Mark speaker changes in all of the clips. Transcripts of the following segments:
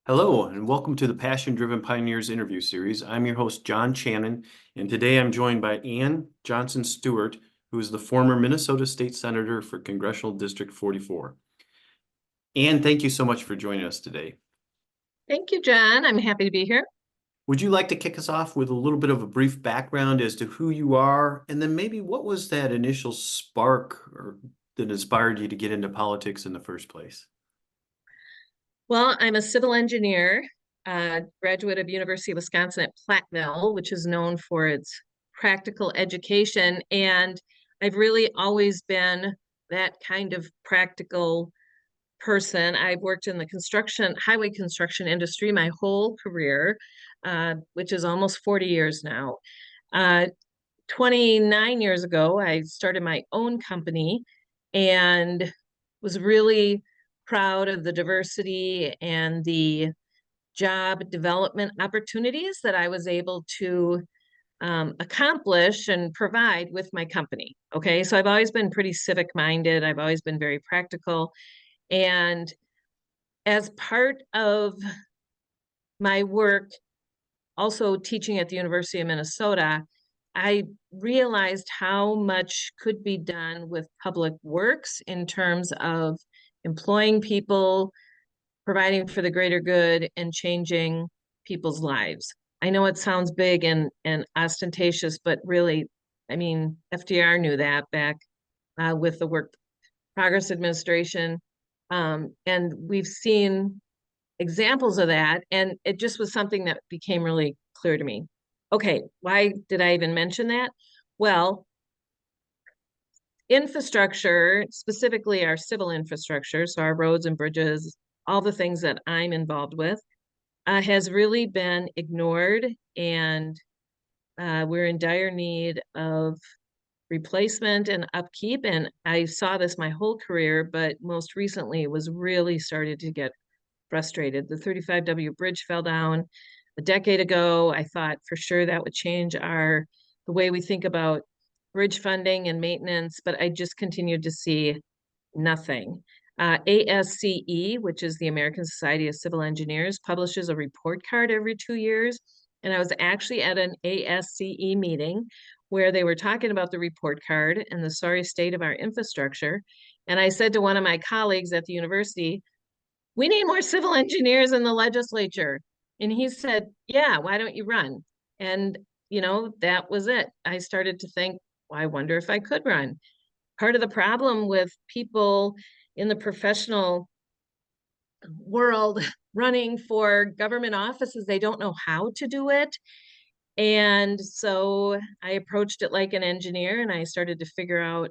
Speaker 1: Hello, and welcome to the Passion Driven Pioneers interview series. I'm your host, John Channon, and today I'm joined by Ann Johnson Stewart, who is the former Minnesota State Senator for Congressional District 44. Ann, thank you so much for joining us today.
Speaker 2: Thank you, John. I'm happy to be here.
Speaker 1: Would you like to kick us off with a little bit of a brief background as to who you are, and then maybe what was that initial spark that inspired you to get into politics in the first place?
Speaker 2: Well, I'm a civil engineer, graduate of University of Wisconsin at Platteville, which is known for its practical education. And I've really always been that kind of practical person. I've worked in the highway construction industry my whole career, which is almost 40 years now. 29 years ago, I started my own company and was really proud of the diversity and the job development opportunities that I was able to accomplish and provide with my company. Okay, so I've always been pretty civic minded, I've always been very practical. And as part of my work, also teaching at the University of Minnesota, I realized how much could be done with public works in terms of employing people, providing for the greater good, and changing people's lives. I know it sounds big and ostentatious, but really, I mean, FDR knew that back with the Work Progress Administration. And we've seen examples of that. And it just was something that became really clear to me. Okay, why did I even mention that? Well, infrastructure, specifically our civil infrastructure, so our roads and bridges, all the things that I'm involved with, has really been ignored. And we're in dire need of replacement and upkeep. And I saw this my whole career, but most recently was really started to get frustrated. The 35W bridge fell down a decade ago. I thought for sure that would change the way we think about bridge funding and maintenance, but I just continued to see nothing. ASCE, which is the American Society of Civil Engineers, publishes a report card every 2 years. And I was actually at an ASCE meeting where they were talking about the report card and the sorry state of our infrastructure. And I said to one of my colleagues at the university, we need more civil engineers in the legislature. And he said, yeah, why don't you run? And, that was it. I started to think, well, I wonder if I could run. Part of the problem with people in the professional world running for government offices, they don't know how to do it. And so I approached it like an engineer and I started to figure out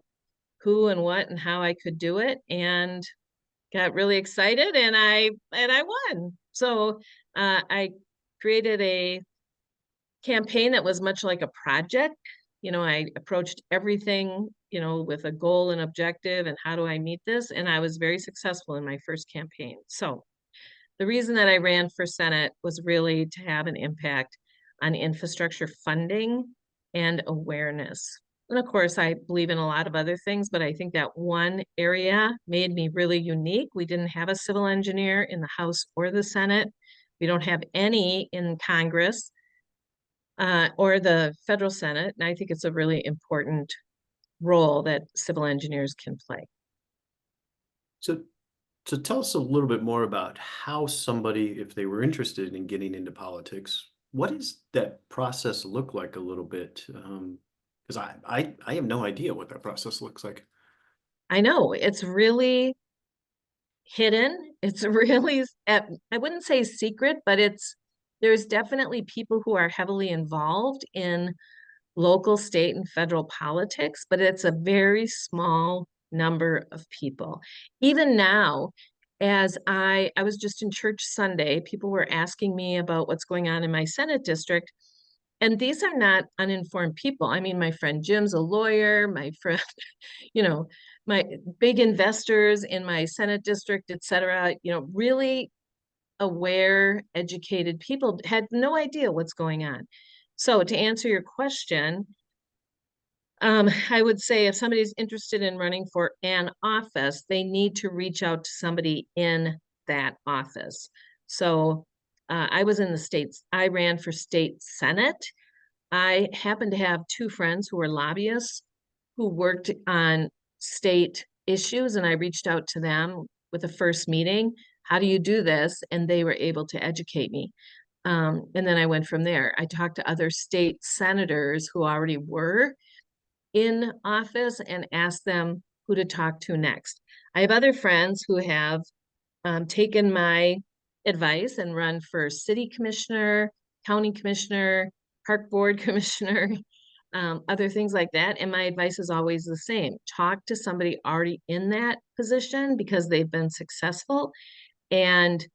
Speaker 2: who and what and how I could do it. And got really excited and I won. So I created a campaign that was much like a project. I approached everything, with a goal and objective and how do I meet this? And I was very successful in my first campaign. So the reason that I ran for Senate was really to have an impact on infrastructure funding and awareness. And of course, I believe in a lot of other things, but I think that one area made me really unique. We didn't have a civil engineer in the House or the Senate. We don't have any in Congress or the federal Senate. And I think it's a really important role that civil engineers can play.
Speaker 1: So, tell us a little bit more about how somebody, if they were interested in getting into politics, what does that process look like a little bit? Because I have no idea what that process looks like.
Speaker 2: I know it's really hidden. It's really, I wouldn't say secret, but there's definitely people who are heavily involved in local, state, and federal politics, but it's a very small number of people. Even now, as I was just in church Sunday, people were asking me about what's going on in my Senate district. And these are not uninformed people. I mean, my friend Jim's a lawyer, my friend, you know, my big investors in my Senate district, et cetera, really aware, educated people had no idea what's going on. So to answer your question, I would say if somebody's interested in running for an office, they need to reach out to somebody in that office. So I was in the states. I ran for state senate. I happened to have two friends who were lobbyists who worked on state issues, and I reached out to them with a first meeting. How do you do this? And they were able to educate me. And then I went from there. I talked to other state senators who already were in office and asked them who to talk to next. I have other friends who have taken my advice and run for city commissioner, county commissioner, park board commissioner, other things like that. And my advice is always the same. Talk to somebody already in that position because they've been successful. And,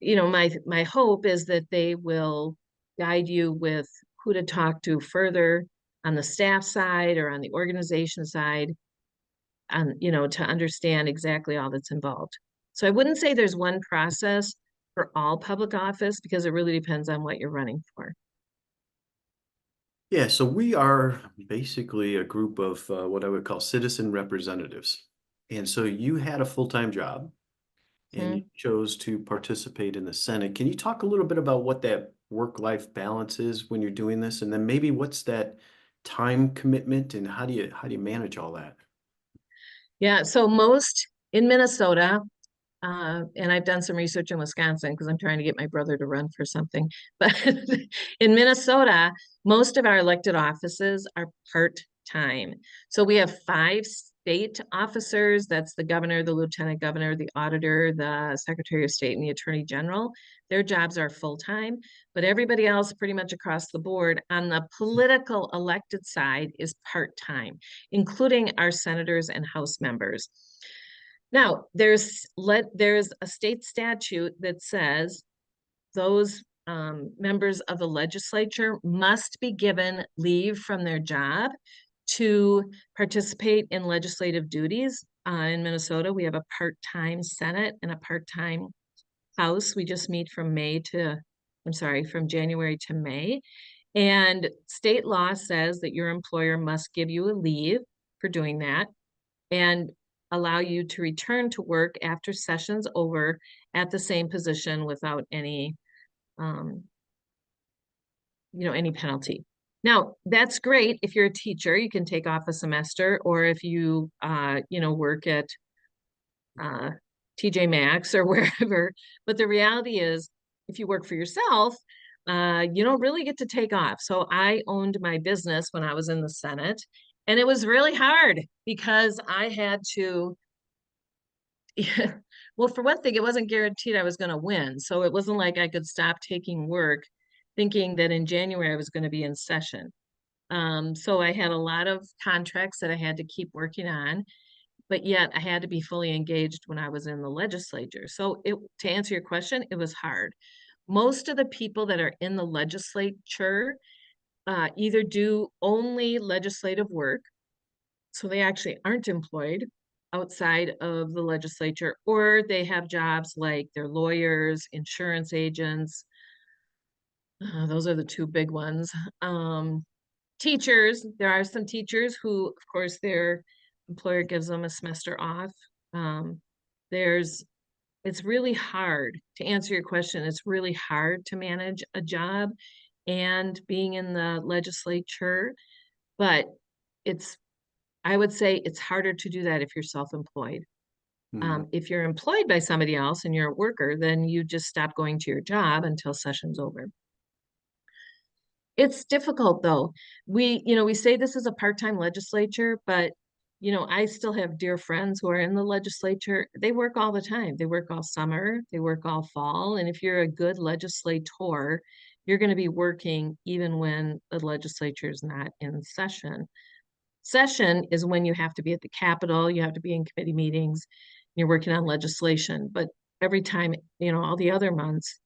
Speaker 2: my hope is that they will guide you with who to talk to further on the staff side or on the organization side, to understand exactly all that's involved. So I wouldn't say there's one process for all public office because it really depends on what you're running for.
Speaker 1: Yeah, so we are basically a group of what I would call citizen representatives. And so you had a full-time job and you
Speaker 2: Mhm.
Speaker 1: chose to participate in the Senate. Can you talk a little bit about what that work-life balance is when you're doing this? And then maybe what's that time commitment and how do you manage all that?
Speaker 2: Yeah, so most in Minnesota, and I've done some research in Wisconsin because I'm trying to get my brother to run for something. But in Minnesota, most of our elected offices are part-time. So we have 5 state officers. That's the governor, the lieutenant governor, the auditor, the secretary of state, and the attorney general. Their jobs are full-time, but everybody else pretty much across the board on the political elected side is part-time, including our senators and House members. Now, there's a state statute that says those members of the legislature must be given leave from their job to participate in legislative duties. In Minnesota, we have a part-time Senate and a part-time House. We just meet from January to May. And state law says that your employer must give you a leave for doing that and allow you to return to work after session's over at the same position without um, any penalty. Now, that's great if you're a teacher, you can take off a semester, or if you, work at uh, TJ Maxx or wherever. But the reality is, if you work for yourself, you don't really get to take off. So I owned my business when I was in the Senate, and it was really hard because I had to yeah. Well, for one thing, it wasn't guaranteed I was going to win. So it wasn't like I could stop taking work thinking that in January I was going to be in session. So I had a lot of contracts that I had to keep working on, but yet I had to be fully engaged when I was in the legislature. So to answer your question, it was hard. Most of the people that are in the legislature either do only legislative work, so they actually aren't employed outside of the legislature, or they have jobs like they're lawyers, insurance agents. Those are the two big ones. Teachers, there are some teachers who, of course, their employer gives them a semester off. Um, there's, it's really hard to answer your question. It's really hard to manage a job and being in the legislature, but it's I would say it's harder to do that if you're self-employed.
Speaker 1: Mhm.
Speaker 2: If you're employed by somebody else and you're a worker, then you just stop going to your job until session's over. It's difficult though. We say this is a part-time legislature, but I still have dear friends who are in the legislature. They work all the time. They work all summer, they work all fall. And if you're a good legislator, you're going to be working even when the legislature is not in session. Session is when you have to be at the Capitol, you have to be in committee meetings, you're working on legislation. But every time, all the other months,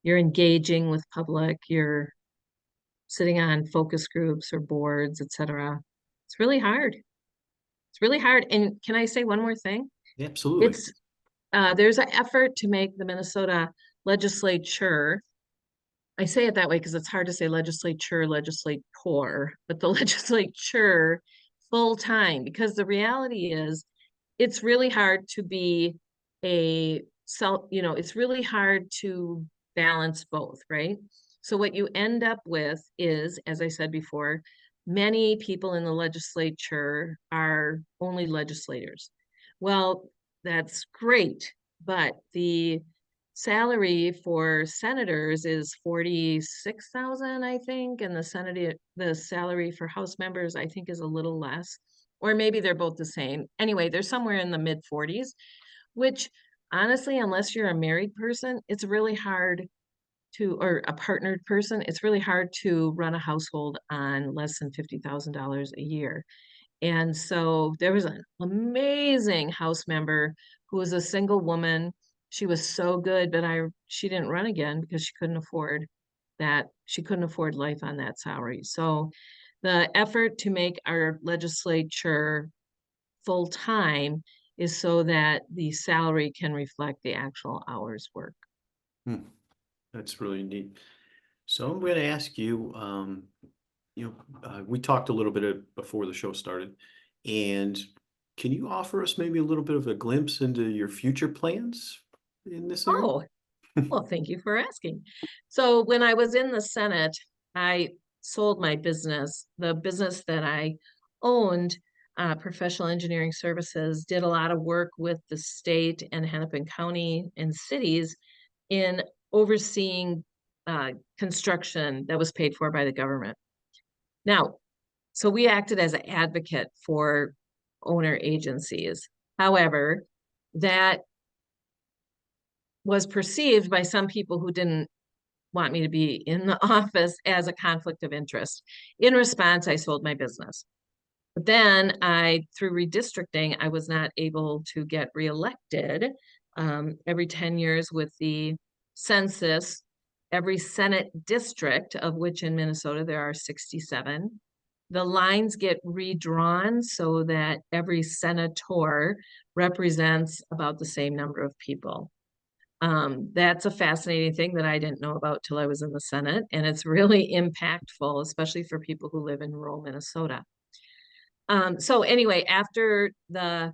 Speaker 2: you're engaging with public, you're sitting on focus groups or boards, etc. It's really hard. It's really hard. And can I say one more thing?
Speaker 1: Absolutely.
Speaker 2: It's there's an effort to make the Minnesota legislature. I say it that way because it's hard to say legislator, but the legislature full time, because the reality is it's really hard to be a it's really hard to balance both, right? So what you end up with is, as I said before, many people in the legislature are only legislators. Well, that's great, but the salary for senators is 46,000, I think, and the salary for House members, I think, is a little less, or maybe they're both the same. Anyway, they're somewhere in the mid 40s, which honestly, unless you're a married person, it's really hard or a partnered person, it's really hard to run a household on less than $50,000 a year. And so there was an amazing House member who was a single woman. She was so good, but she didn't run again because she couldn't afford that. She couldn't afford life on that salary. So the effort to make our legislature full time is so that the salary can reflect the actual hours work.
Speaker 1: Hmm, that's really neat. So I'm going to ask you, we talked a little bit before the show started, and can you offer us maybe a little bit of a glimpse into your future plans in this area?
Speaker 2: Oh, well, thank you for asking. So when I was in the Senate, I sold my business. The business that I owned, Professional Engineering Services, did a lot of work with the state and Hennepin County and cities in overseeing construction that was paid for by the government. Now, so we acted as an advocate for owner agencies. However, that was perceived by some people who didn't want me to be in the office as a conflict of interest. In response, I sold my business. But then through redistricting, I was not able to get reelected. Every 10 years with the census, every Senate district, of which in Minnesota there are 67, the lines get redrawn so that every senator represents about the same number of people. That's a fascinating thing that I didn't know about till I was in the Senate, and it's really impactful, especially for people who live in rural Minnesota. So anyway, after the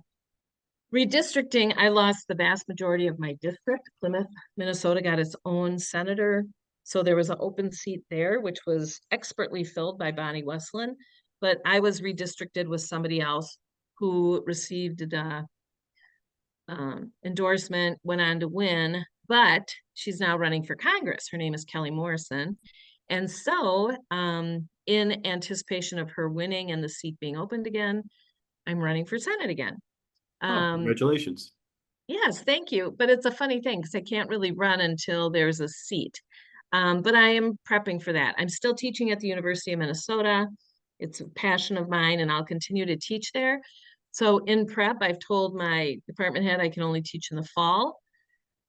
Speaker 2: redistricting, I lost the vast majority of my district. Plymouth, Minnesota got its own senator. So there was an open seat there, which was expertly filled by Bonnie Westland. But I was redistricted with somebody else who received the endorsement, went on to win, but she's now running for Congress. Her name is Kelly Morrison. And so, in anticipation of her winning and the seat being opened again, I'm running for Senate again.
Speaker 1: Oh, congratulations.
Speaker 2: Yes, thank you. But it's a funny thing because I can't really run until there's a seat. But I am prepping for that. I'm still teaching at the University of Minnesota. It's a passion of mine, and I'll continue to teach there. So in prep, I've told my department head I can only teach in the fall.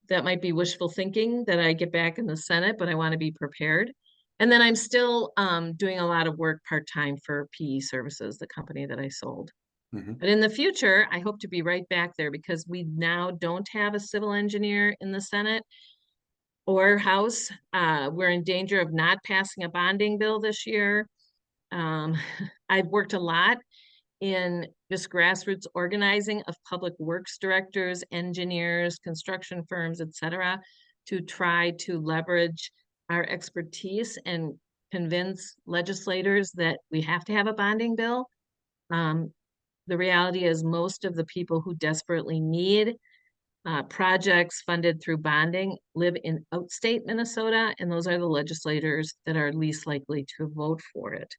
Speaker 2: That might be wishful thinking that I get back in the Senate, but I want to be prepared. And then I'm still doing a lot of work part-time for PE Services, the company that I sold.
Speaker 1: Mhm.
Speaker 2: But in the future, I hope to be right back there because we now don't have a civil engineer in the Senate or House. We're in danger of not passing a bonding bill this year. Um, I've worked a lot in just grassroots organizing of public works directors, engineers, construction firms, et cetera, to try to leverage our expertise and convince legislators that we have to have a bonding bill. The reality is most of the people who desperately need projects funded through bonding live in outstate Minnesota, and those are the legislators that are least likely to vote for it.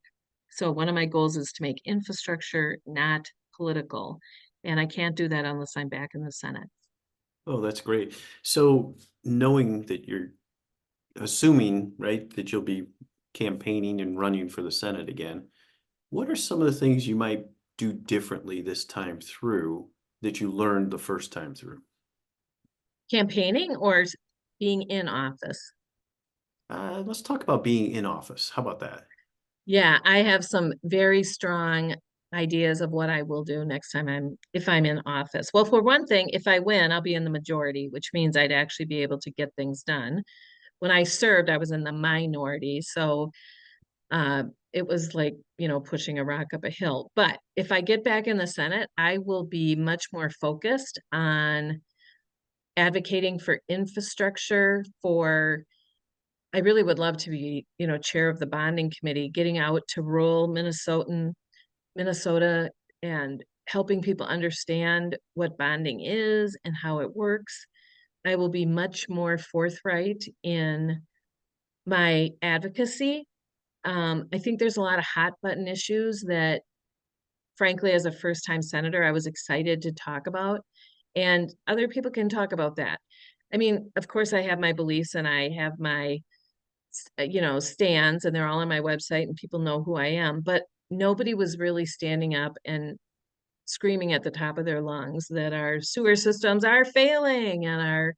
Speaker 2: So one of my goals is to make infrastructure not political, and I can't do that unless I'm back in the Senate.
Speaker 1: Oh, that's great. So knowing that you're assuming, right, that you'll be campaigning and running for the Senate again, what are some of the things you might do differently this time through that you learned the first time through?
Speaker 2: Campaigning or being in office?
Speaker 1: Let's talk about being in office. How about that?
Speaker 2: Yeah, I have some very strong ideas of what I will do next time if I'm in office. Well, for one thing, if I win, I'll be in the majority, which means I'd actually be able to get things done. When I served, I was in the minority, so uh, it was like, pushing a rock up a hill. But if I get back in the Senate, I will be much more focused on advocating for infrastructure for, I really would love to be, chair of the bonding committee, getting out to rural Minnesota and helping people understand what bonding is and how it works. I will be much more forthright in my advocacy. I think there's a lot of hot button issues that, frankly, as a first time senator, I was excited to talk about, and other people can talk about that. I mean, of course, I have my beliefs and I have my, stands, and they're all on my website and people know who I am, but nobody was really standing up and screaming at the top of their lungs that our sewer systems are failing and our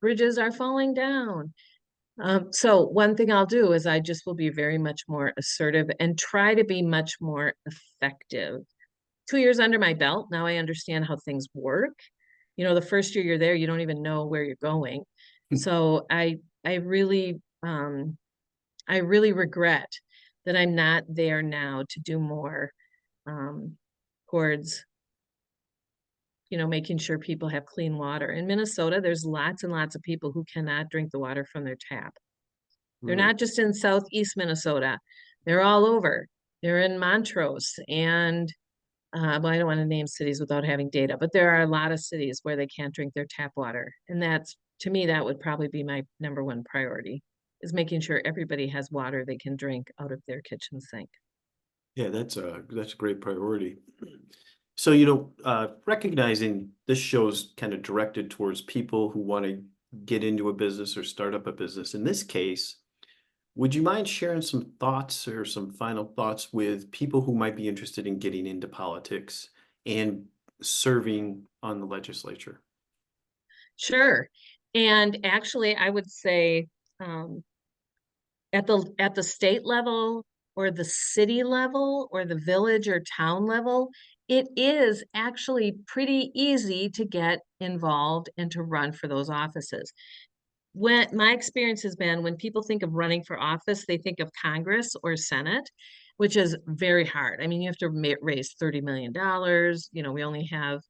Speaker 2: bridges are falling down. So one thing I'll do is I just will be very much more assertive and try to be much more effective. 2 years under my belt, now I understand how things work. The first year you're there, you don't even know where you're going. So I really I really regret that I'm not there now to do more towards making sure people have clean water. In Minnesota, there's lots and lots of people who cannot drink the water from their tap. They're
Speaker 1: Mm.
Speaker 2: not just in southeast Minnesota. They're all over. They're in Montrose and well, I don't want to name cities without having data, but there are a lot of cities where they can't drink their tap water. And that's, to me, that would probably be my number one priority, is making sure everybody has water they can drink out of their kitchen sink.
Speaker 1: Yeah, that's a great priority. So, recognizing this show's kind of directed towards people who want to get into a business or start up a business. In this case, would you mind sharing some thoughts or some final thoughts with people who might be interested in getting into politics and serving on the legislature?
Speaker 2: Sure. And actually, I would say um, at the state level or the city level or the village or town level, it is actually pretty easy to get involved and to run for those offices. When my experience has been, when people think of running for office, they think of Congress or Senate, which is very hard. I mean, you have to raise $30 million. We only have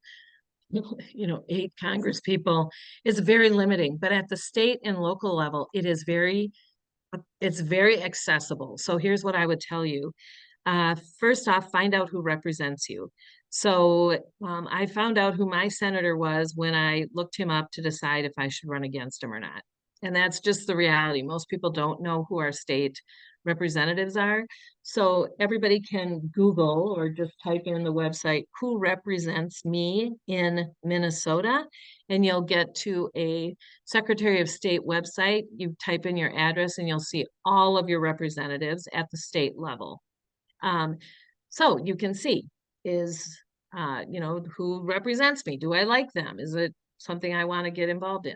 Speaker 2: 8 Congress people. It's very limiting. But at the state and local level, it's very accessible. So here's what I would tell you. First off, find out who represents you. So I found out who my senator was when I looked him up to decide if I should run against him or not. And that's just the reality. Most people don't know who our state representatives are. So everybody can Google or just type in the website, who represents me in Minnesota, and you'll get to a Secretary of State website. You type in your address and you'll see all of your representatives at the state level. Um, so you can see is, who represents me? Do I like them? Is it something I want to get involved in?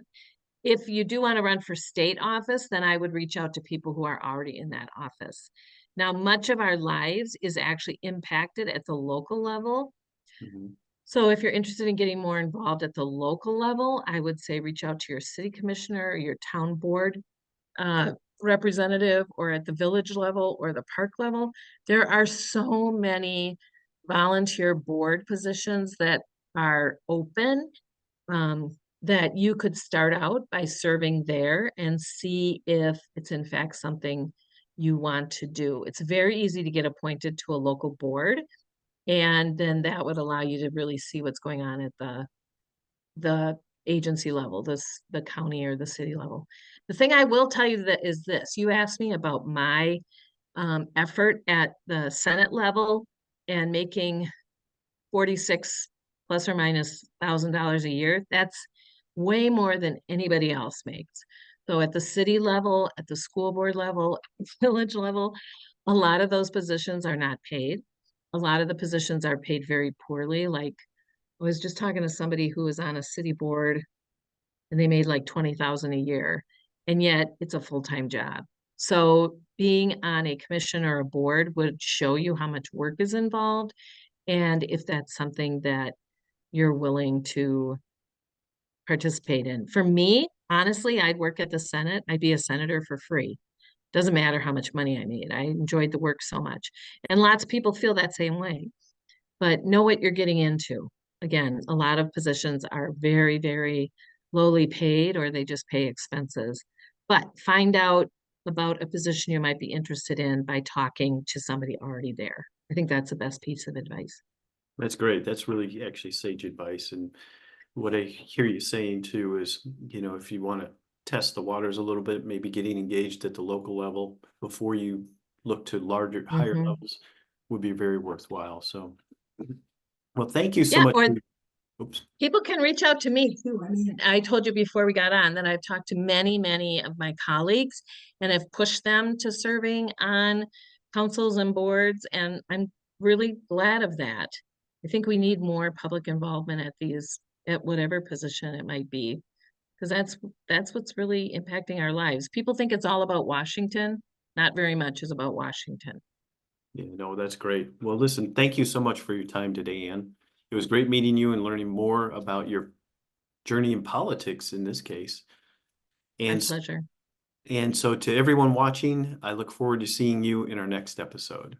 Speaker 2: If you do want to run for state office, then I would reach out to people who are already in that office. Now, much of our lives is actually impacted at the local level.
Speaker 1: Mhm.
Speaker 2: So if you're interested in getting more involved at the local level, I would say reach out to your city commissioner or your town board representative, or at the village level or the park level. There are so many volunteer board positions that are open, that you could start out by serving there and see if it's in fact something you want to do. It's very easy to get appointed to a local board, and then that would allow you to really see what's going on at the agency level, the county or the city level. The thing I will tell you that is this: you asked me about my effort at the Senate level and making 46 plus or minus $1,000 a year. That's way more than anybody else makes. So at the city level, at the school board level, village level, a lot of those positions are not paid. A lot of the positions are paid very poorly. Like, I was just talking to somebody who was on a city board and they made like 20,000 a year, and yet it's a full-time job. So being on a commission or a board would show you how much work is involved, and if that's something that you're willing to participate in. For me, honestly, I'd work at the Senate. I'd be a senator for free. Doesn't matter how much money I made. I enjoyed the work so much. And lots of people feel that same way. But know what you're getting into. Again, a lot of positions are very, very lowly paid or they just pay expenses. But find out about a position you might be interested in by talking to somebody already there. I think that's the best piece of advice.
Speaker 1: That's great. That's really actually sage advice. And what I hear you saying too is, if you want to test the waters a little bit, maybe getting engaged at the local level before you look to larger, higher
Speaker 2: Mhm.
Speaker 1: levels would be very worthwhile. So, well, thank you so
Speaker 2: Yeah,
Speaker 1: much.
Speaker 2: or
Speaker 1: Oops.
Speaker 2: people can reach out to me too. I mean, I told you before we got on that I've talked to many, many of my colleagues and have pushed them to serving on councils and boards, and I'm really glad of that. I think we need more public involvement at whatever position it might be, because that's what's really impacting our lives. People think it's all about Washington. Not very much is about Washington.
Speaker 1: Yeah, no, that's great. Well, listen, thank you so much for your time today, Ann. It was great meeting you and learning more about your journey in politics in this case.
Speaker 2: My
Speaker 1: And
Speaker 2: pleasure.
Speaker 1: and so to everyone watching, I look forward to seeing you in our next episode.